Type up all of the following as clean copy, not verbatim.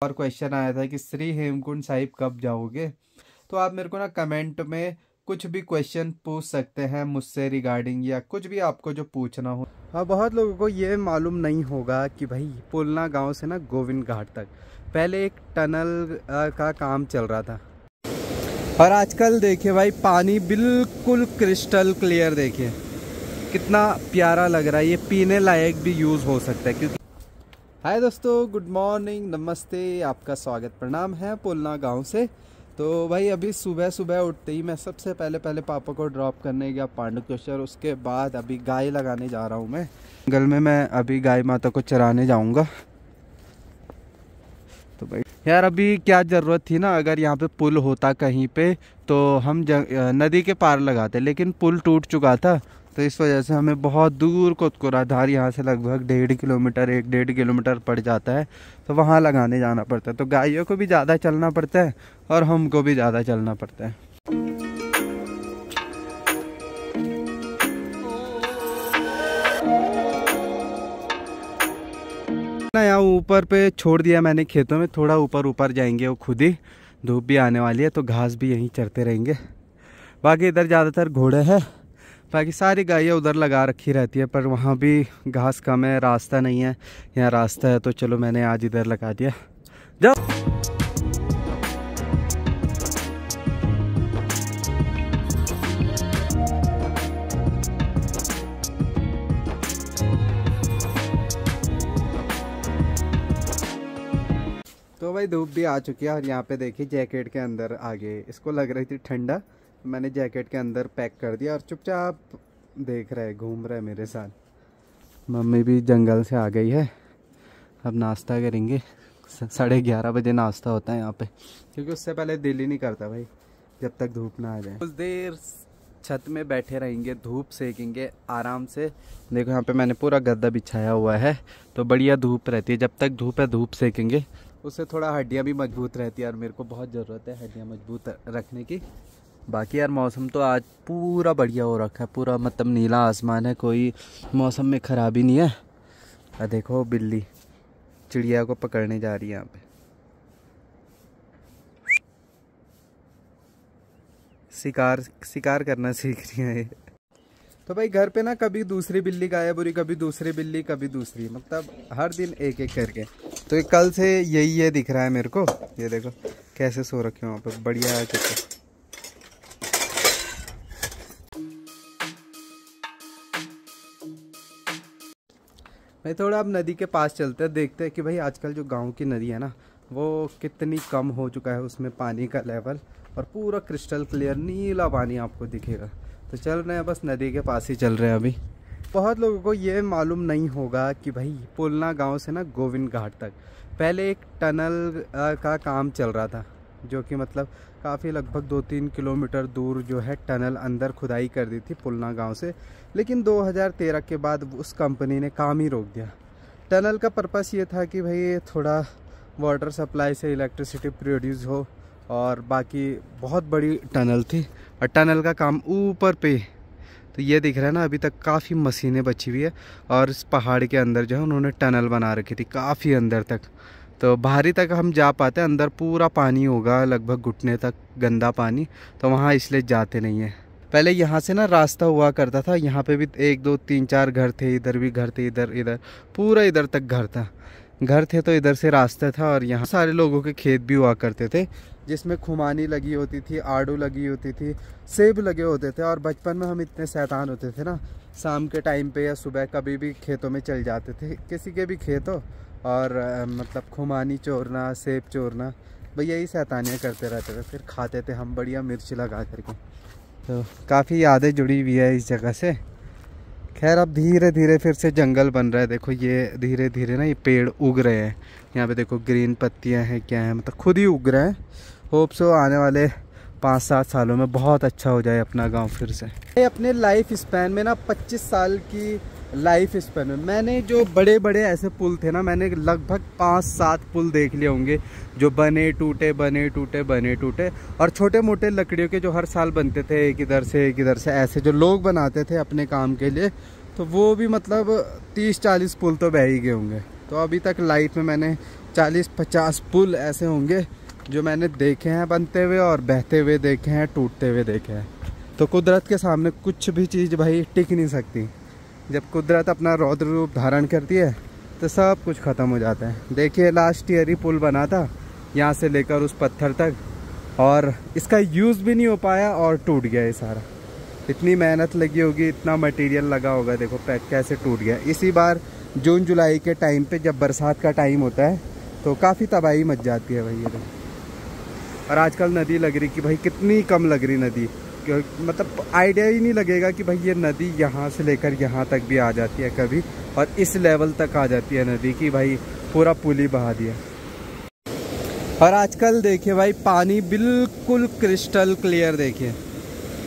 और क्वेश्चन आया था कि श्री हेमकुंड साहिब कब जाओगे। तो आप मेरे को ना कमेंट में कुछ भी क्वेश्चन पूछ सकते हैं मुझसे रिगार्डिंग, या कुछ भी आपको जो पूछना हो। हाँ, बहुत लोगों को ये मालूम नहीं होगा कि भाई पुलना गांव से ना गोविंद घाट तक पहले एक टनल का काम चल रहा था, और आजकल देखिए भाई पानी बिल्कुल क्रिस्टल क्लियर, देखिए कितना प्यारा लग रहा है। ये पीने लायक भी यूज़ हो सकता है। क्योंकि हाय दोस्तों, गुड मॉर्निंग, नमस्ते, आपका स्वागत प्रणाम है पुलना गांव से। तो भाई अभी सुबह सुबह उठते ही मैं सबसे पहले पापा को ड्रॉप करने गया पांडुकेश्वर। उसके बाद अभी गाय लगाने जा रहा हूँ मैं जंगल में। मैं अभी गाय माता को चराने जाऊँगा। तो भाई यार अभी क्या ज़रूरत थी ना, अगर यहाँ पे पुल होता कहीं पे तो हम नदी के पार लगाते, लेकिन पुल टूट चुका था। तो इस वजह से हमें बहुत दूर कोतकुराधार यहाँ से लगभग 1.5 किलोमीटर पड़ जाता है। तो वहाँ लगाने जाना पड़ता है। तो गायों को भी ज़्यादा चलना पड़ता है और हमको भी ज़्यादा चलना पड़ता है। ना यहाँ ऊपर पे छोड़ दिया मैंने खेतों में, थोड़ा ऊपर जाएंगे वो खुद ही। धूप भी आने वाली है तो घास भी यहीं चरते रहेंगे। बाकी इधर ज़्यादातर घोड़े हैं, बाकी सारी गायें उधर लगा रखी रहती है, पर वहाँ भी घास कम है, रास्ता नहीं है। यहाँ रास्ता है तो चलो मैंने आज इधर लगा दिया। जाओ। तो भाई धूप भी आ चुकी है और यहाँ पे देखिए जैकेट के अंदर आगे इसको लग रही थी ठंडा, मैंने जैकेट के अंदर पैक कर दिया और चुपचाप देख रहे घूम रहे मेरे साथ। मम्मी भी जंगल से आ गई है। अब नाश्ता करेंगे। 11:30 बजे नाश्ता होता है यहाँ पे, क्योंकि उससे पहले दिल ही नहीं करता भाई जब तक धूप ना आ जाए। कुछ देर छत में बैठे रहेंगे, धूप सेकेंगे आराम से। देखो यहाँ पे मैंने पूरा गद्दा बिछाया हुआ है, तो बढ़िया धूप रहती है। जब तक धूप है धूप सेकेंगे, उससे थोड़ा हड्डियाँ भी मजबूत रहती है और मेरे को बहुत ज़रूरत है हड्डियाँ मजबूत रखने की। बाकी यार मौसम तो आज पूरा बढ़िया हो रखा है, पूरा मतलब नीला आसमान है, कोई मौसम में ख़राबी नहीं है। देखो बिल्ली चिड़िया को पकड़ने जा रही है यहाँ पे। शिकार करना सीख रही है ये। तो भाई घर पे ना कभी दूसरी बिल्ली गायब हो रही, कभी दूसरी बिल्ली, कभी दूसरी, मतलब हर दिन एक एक करके। तो कल से यही ये दिख रहा है मेरे को। ये देखो कैसे सो रखे वहाँ पे, बढ़िया है कितना। मैं थोड़ा अब नदी के पास चलते हैं, देखते हैं कि भाई आजकल जो गांव की नदी है ना वो कितनी कम हो चुका है उसमें पानी का लेवल, और पूरा क्रिस्टल क्लियर नीला पानी आपको दिखेगा। तो चल रहे हैं, बस नदी के पास ही चल रहे हैं अभी। बहुत लोगों को ये मालूम नहीं होगा कि भाई पुलना गांव से ना गोविंद घाट तक पहले एक टनल का काम चल रहा था, जो कि मतलब काफ़ी लगभग 2-3 किलोमीटर दूर जो है टनल अंदर खुदाई कर दी थी पुलना गांव से। लेकिन 2013 के बाद उस कंपनी ने काम ही रोक दिया। टनल का पर्पस ये था कि भाई थोड़ा वाटर सप्लाई से इलेक्ट्रिसिटी प्रोड्यूस हो, और बाकी बहुत बड़ी टनल थी और टनल का काम ऊपर पे। तो ये दिख रहा है ना, अभी तक काफ़ी मशीनें बची हुई है, और इस पहाड़ के अंदर जो है उन्होंने टनल बना रखी थी काफ़ी अंदर तक। तो बाहरी तक हम जा पाते, अंदर पूरा पानी होगा लगभग घुटने तक, गंदा पानी। तो वहाँ इसलिए जाते नहीं है। पहले यहाँ से ना रास्ता हुआ करता था, यहाँ पे भी 1, 2, 3, 4 घर थे, इधर भी घर थे, इधर पूरा इधर तक घर थे। तो इधर से रास्ता था, और यहाँ सारे लोगों के खेत भी हुआ करते थे, जिसमें खुमानी लगी होती थी, आड़ू लगी होती थी, सेब लगे होते थे। और बचपन में हम इतने शैतान होते थे ना, शाम के टाइम पे या सुबह कभी भी खेतों में चल जाते थे, किसी के भी खेत हो, और मतलब खुमानी चोरना, सेब चोरना, भाई यही शैतानियाँ करते रहते थे। फिर खाते थे हम बढ़िया मिर्च लगा करके। तो काफ़ी यादें जुड़ी हुई है इस जगह से। खैर अब धीरे धीरे फिर से जंगल बन रहा है। देखो ये धीरे धीरे ना ये पेड़ उग रहे हैं। यहाँ पे देखो ग्रीन पत्तियाँ हैं, क्या है, मतलब खुद ही उग रहे हैं। होप सो आने वाले 5-7 सालों में बहुत अच्छा हो जाए अपना गांव फिर से। अपने लाइफ स्पैन में ना 25 साल की लाइफ स्पैन में मैंने जो बड़े बड़े ऐसे पुल थे ना, मैंने लगभग 5-7 पुल देख लिए होंगे, जो बने टूटे, और छोटे मोटे लकड़ियों के जो हर साल बनते थे, एक इधर से ऐसे जो लोग बनाते थे अपने काम के लिए। तो वो भी मतलब 30-40 पुल तो बह ही गए होंगे। तो अभी तक लाइफ में मैंने 40-50 पुल ऐसे होंगे जो मैंने देखे हैं बनते हुए और बहते हुए देखे हैं, टूटते हुए देखे हैं। तो कुदरत के सामने कुछ भी चीज़ भाई टिक नहीं सकती। जब कुदरत अपना रौद्र रूप धारण करती है तो सब कुछ ख़त्म हो जाता है। देखिए लास्ट ईयर ही पुल बना था यहाँ से लेकर उस पत्थर तक, और इसका यूज़ भी नहीं हो पाया और टूट गया ये सारा। इतनी मेहनत लगी होगी, इतना मटेरियल लगा होगा, देखो कैसे टूट गया। इसी बार जून जुलाई के टाइम पे जब बरसात का टाइम होता है तो काफ़ी तबाही मच जाती है भाई ये देखो। और आजकल नदी लग रही कि भाई कितनी कम लग रही नदी, मतलब आइडिया ही नहीं लगेगा कि भाई ये नदी यहाँ से लेकर यहाँ तक भी आ जाती है कभी, और इस लेवल तक आ जाती है नदी की भाई पूरा पुल ही बहा दिया। और आजकल देखिए भाई पानी बिल्कुल क्रिस्टल क्लियर, देखिए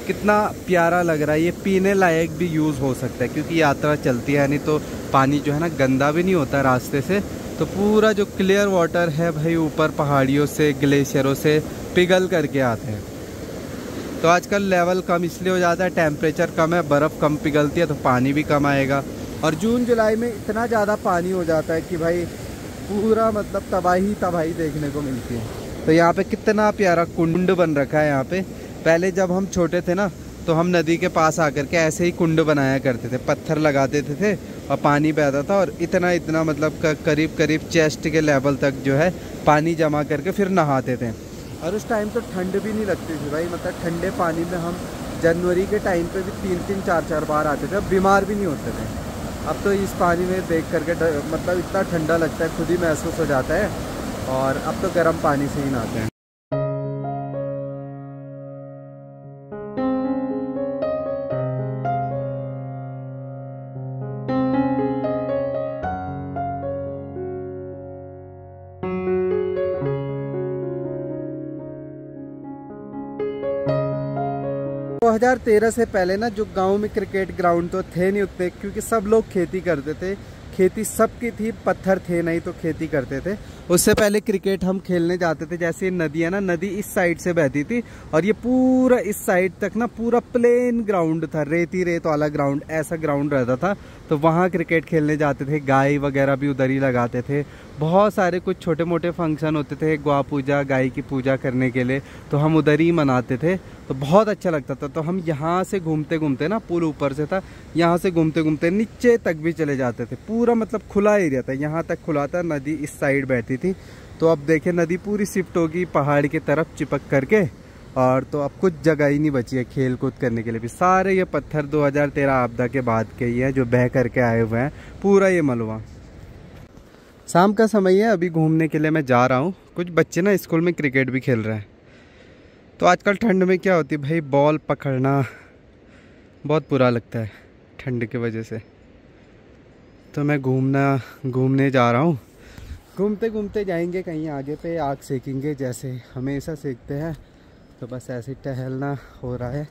कितना प्यारा लग रहा है। ये पीने लायक भी यूज़ हो सकता है क्योंकि यात्रा चलती है, नहीं तो पानी जो है ना गंदा भी नहीं होता रास्ते से। तो पूरा जो क्लियर वाटर है भाई ऊपर पहाड़ियों से ग्लेशियरों से पिघल करके आते हैं। तो आजकल लेवल कम इसलिए हो जाता है, टेम्परेचर कम है, बर्फ़ कम पिघलती है तो पानी भी कम आएगा। और जून जुलाई में इतना ज़्यादा पानी हो जाता है कि भाई पूरा मतलब तबाही देखने को मिलती है। तो यहाँ पे कितना प्यारा कुंड बन रखा है यहाँ पे। पहले जब हम छोटे थे ना तो हम नदी के पास आकर के ऐसे ही कुंड बनाया करते थे, पत्थर लगा देते थे और पानी बहता था, और इतना मतलब करीब करीब चेस्ट के लेवल तक जो है पानी जमा करके फिर नहाते थे। और उस टाइम तो ठंड भी नहीं लगती थी भाई, मतलब ठंडे पानी में हम जनवरी के टाइम पे भी 3-3 4-4 बार आते थे, अब बीमार भी नहीं होते थे। अब तो इस पानी में देख करके मतलब इतना ठंडा लगता है, खुद ही महसूस हो जाता है, और अब तो गर्म पानी से ही नहाते हैं। 2013 से पहले ना जो गांव में क्रिकेट ग्राउंड तो थे नहीं उतने, क्योंकि सब लोग खेती करते थे, खेती सबकी थी, पत्थर थे नहीं तो खेती करते थे। उससे पहले क्रिकेट हम खेलने जाते थे, जैसे नदी है ना, नदी इस साइड से बहती थी और ये पूरा इस साइड तक ना पूरा प्लेन ग्राउंड था, रेत वाला ग्राउंड, ऐसा ग्राउंड रहता था। तो वहाँ क्रिकेट खेलने जाते थे, गाय वगैरह भी उधर ही लगाते थे। बहुत सारे कुछ छोटे मोटे फंक्शन होते थे, गौ पूजा, गाय की पूजा करने के लिए, तो हम उधर ही मनाते थे। तो बहुत अच्छा लगता था। तो हम यहाँ से घूमते घूमते ना, पुल ऊपर से था, यहाँ से घूमते घूमते नीचे तक भी चले जाते थे। पूरा मतलब खुला एरिया था, यहाँ तक खुला था, नदी इस साइड बहती थी। तो अब देखे नदी पूरी शिफ्ट होगी पहाड़ की तरफ चिपक करके, और तो अब कुछ जगह ही नहीं बची है खेल कूद करने के लिए भी। सारे ये पत्थर 2013 आपदा के बाद के ही है जो बह करके आए हुए हैं, पूरा ये मलबा। शाम का समय है, अभी घूमने के लिए मैं जा रहा हूँ। कुछ बच्चे ना स्कूल में क्रिकेट भी खेल रहे हैं। तो आजकल ठंड में क्या होती है भाई, बॉल पकड़ना बहुत बुरा लगता है ठंड की वजह से। तो मैं घूमने जा रहा हूँ। घूमते घूमते जाएंगे कहीं आगे पे, आग सेकेंगे जैसे हमेशा सेकते हैं। तो बस ऐसे ही टहलना हो रहा है।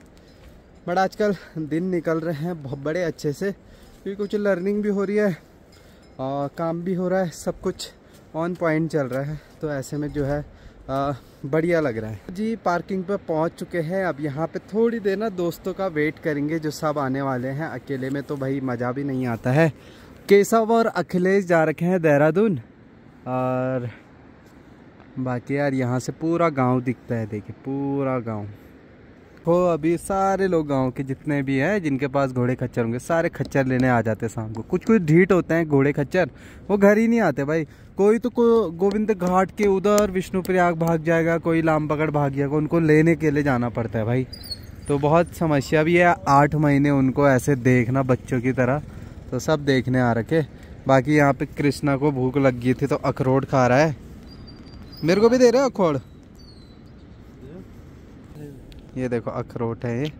बट आजकल दिन निकल रहे हैं बहुत बड़े अच्छे से, क्योंकि कुछ लर्निंग भी हो रही है और काम भी हो रहा है, सब कुछ ऑन पॉइंट चल रहा है। तो ऐसे में जो है बढ़िया लग रहा है जी। पार्किंग पे पहुंच चुके हैं। अब यहाँ पे थोड़ी देर ना दोस्तों का वेट करेंगे जो सब आने वाले हैं। अकेले में तो भाई मज़ा भी नहीं आता है। केशव और अखिलेश जा रखे हैं देहरादून, और बाकी यार यहाँ से पूरा गांव दिखता है, देखिए पूरा गांव हो। अभी सारे लोग गांव के जितने भी हैं जिनके पास घोड़े खच्चर होंगे, सारे खच्चर लेने आ जाते हैं शाम को। कुछ ढीठ होते हैं घोड़े खच्चर, वो घर ही नहीं आते भाई। कोई तो गोविंद घाट के उधर विष्णुप्रयाग भाग जाएगा, कोई लामबगड़ भाग जाएगा, उनको लेने के लिए जाना पड़ता है भाई। तो बहुत समस्या भी है। 8 महीने उनको ऐसे देखना बच्चों की तरह, तो सब देखने आ रखे। बाकी यहाँ पे कृष्णा को भूख लग गई थी तो अखरोट खा रहा है। मेरे को भी दे रहे हो अखरोट? ये देखो अखरोट है, ये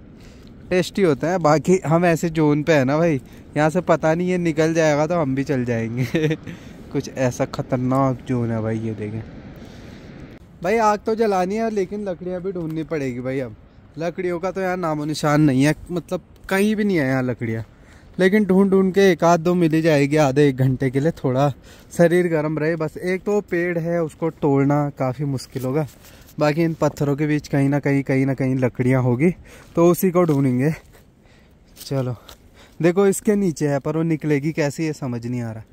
टेस्टी होता है। बाकी हम ऐसे जोन पे है ना भाई, यहाँ से पता नहीं ये निकल जाएगा तो हम भी चल जाएंगे। कुछ ऐसा खतरनाक जोन है भाई। ये देखें भाई, आग तो जलानी है लेकिन लकड़ियाँ भी ढूंढनी पड़ेगी भाई। अब लकड़ियों का तो यहाँ नामो निशान नहीं है, मतलब कहीं भी नहीं है यहाँ लकड़ियाँ। लेकिन ढूंढ के 1-2 मिल ही जाएगी आधे 1 घंटे के लिए, थोड़ा शरीर गर्म रहे बस। एक तो पेड़ है उसको तोड़ना काफ़ी मुश्किल होगा, बाकी इन पत्थरों के बीच कहीं ना कहीं लकड़ियाँ होगी, तो उसी को ढूंढेंगे। चलो देखो इसके नीचे है, पर वो निकलेगी कैसे ये समझ नहीं आ रहा।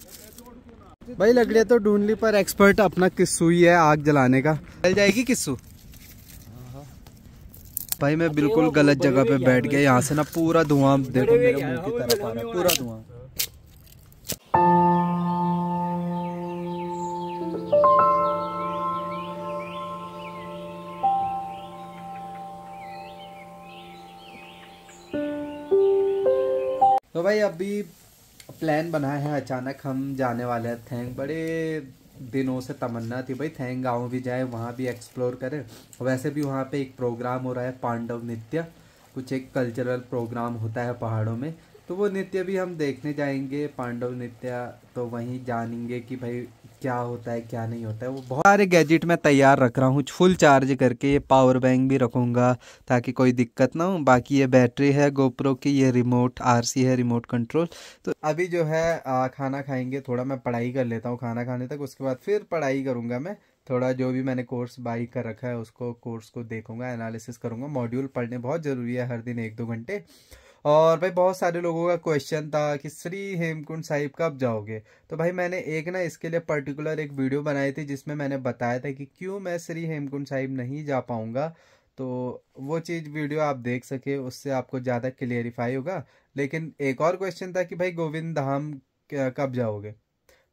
भाई लकड़ियाँ तो ढूंढ ली, पर एक्सपर्ट अपना किस्सू ही है आग जलाने का। चल जाएगी किस्सू? भाई मैं बिल्कुल गलत जगह पे बैठ गया, यहाँ से ना पूरा धुआं देखो मेरे मुंह की तरफ आ रहा है, पूरा धुआं। तो भाई अभी प्लान बना है, अचानक हम जाने वाले हैं थैंग। बड़े दिनों से तमन्ना थी भाई थैंग गाँव भी जाए, वहाँ भी एक्सप्लोर करें। वैसे भी वहाँ पे एक प्रोग्राम हो रहा है पांडव नृत्य, कुछ एक कल्चरल प्रोग्राम होता है पहाड़ों में, तो वो नृत्य भी हम देखने जाएंगे, पांडव नृत्य। तो वहीं जानेंगे कि भाई क्या होता है क्या नहीं होता है। वो बहुत सारे गैजेट मैं तैयार रख रहा हूँ फुल चार्ज करके, ये पावर बैंक भी रखूँगा ताकि कोई दिक्कत ना हो। बाकी ये बैटरी है गोप्रो की, ये रिमोट आरसी है, रिमोट कंट्रोल। तो अभी जो है खाना खाएंगे, थोड़ा मैं पढ़ाई कर लेता हूँ खाना खाने तक, उसके बाद फिर पढ़ाई करूँगा मैं। थोड़ा जो भी मैंने कोर्स बाई कर रखा है उसको कोर्स को देखूंगा, एनालिसिस करूंगा। मॉड्यूल पढ़ने बहुत ज़रूरी है, हर दिन 1-2 घंटे। और भाई बहुत सारे लोगों का क्वेश्चन था कि श्री हेमकुंड साहिब कब जाओगे। तो भाई मैंने एक ना इसके लिए पर्टिकुलर एक वीडियो बनाई थी जिसमें मैंने बताया था कि क्यों मैं श्री हेमकुंड साहिब नहीं जा पाऊंगा। तो वो चीज़ वीडियो आप देख सके, उससे आपको ज़्यादा क्लियरिफाई होगा। लेकिन एक और क्वेश्चन था कि भाई गोविंद धाम कब जाओगे।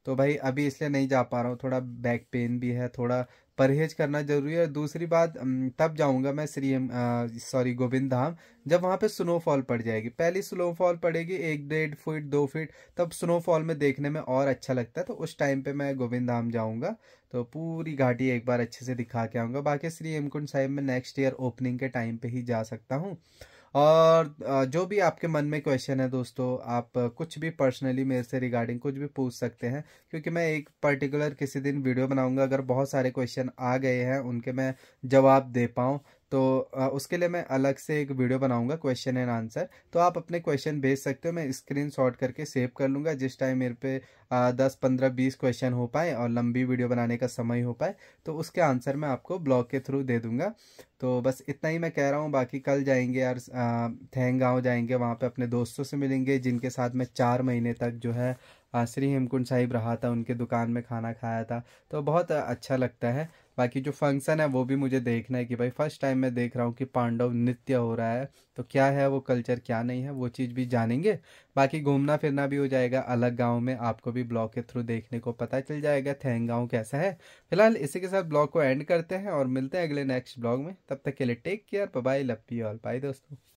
तो भाई अभी इसलिए नहीं जा पा रहा हूँ, थोड़ा बैक पेन भी है, थोड़ा परहेज करना जरूरी है। और दूसरी बात, तब जाऊंगा मैं सॉरी गोविंद धाम जब वहाँ पे स्नोफॉल पड़ जाएगी। पहली स्नोफॉल पड़ेगी 1-1.5 फीट 2 फीट, तब स्नोफॉल में देखने में और अच्छा लगता है। तो उस टाइम पे मैं गोविंद धाम जाऊंगा, तो पूरी घाटी एक बार अच्छे से दिखा के आऊँगा। बाकी श्री हेमकुंड साहिब में नेक्स्ट ईयर ओपनिंग के टाइम पे ही जा सकता हूँ। और जो भी आपके मन में क्वेश्चन है दोस्तों, आप कुछ भी पर्सनली मेरे से रिगार्डिंग कुछ भी पूछ सकते हैं, क्योंकि मैं एक पर्टिकुलर किसी दिन वीडियो बनाऊंगा, अगर बहुत सारे क्वेश्चन आ गए हैं उनके मैं जवाब दे पाऊँ, तो उसके लिए मैं अलग से एक वीडियो बनाऊंगा क्वेश्चन एंड आंसर। तो आप अपने क्वेश्चन भेज सकते हो, मैं स्क्रीन शॉट करके सेव कर लूँगा। जिस टाइम मेरे पे 10-15-20 क्वेश्चन हो पाए और लंबी वीडियो बनाने का समय हो पाए, तो उसके आंसर मैं आपको ब्लॉग के थ्रू दे दूंगा। तो बस इतना ही मैं कह रहा हूँ। बाकी कल जाएंगे यार थैंग गाँव जाएंगे, वहाँ पे अपने दोस्तों से मिलेंगे जिनके साथ मैं 4 महीने तक जो है श्री हेमकुंड साहिब रहा था, उनके दुकान में खाना खाया था। तो बहुत अच्छा लगता है। बाकी जो फंक्शन है वो भी मुझे देखना है कि भाई फर्स्ट टाइम मैं देख रहा हूँ कि पांडव नृत्य हो रहा है, तो क्या है वो कल्चर क्या नहीं है, वो चीज़ भी जानेंगे। बाकी घूमना फिरना भी हो जाएगा अलग गांव में, आपको भी ब्लॉग के थ्रू देखने को पता चल जाएगा थैंग गांव कैसा है। फिलहाल इसी के साथ ब्लॉग को एंड करते हैं और मिलते हैं अगले नेक्स्ट ब्लॉग में। तब तक के लिए take care, bye bye, love you all, bye दोस्तों।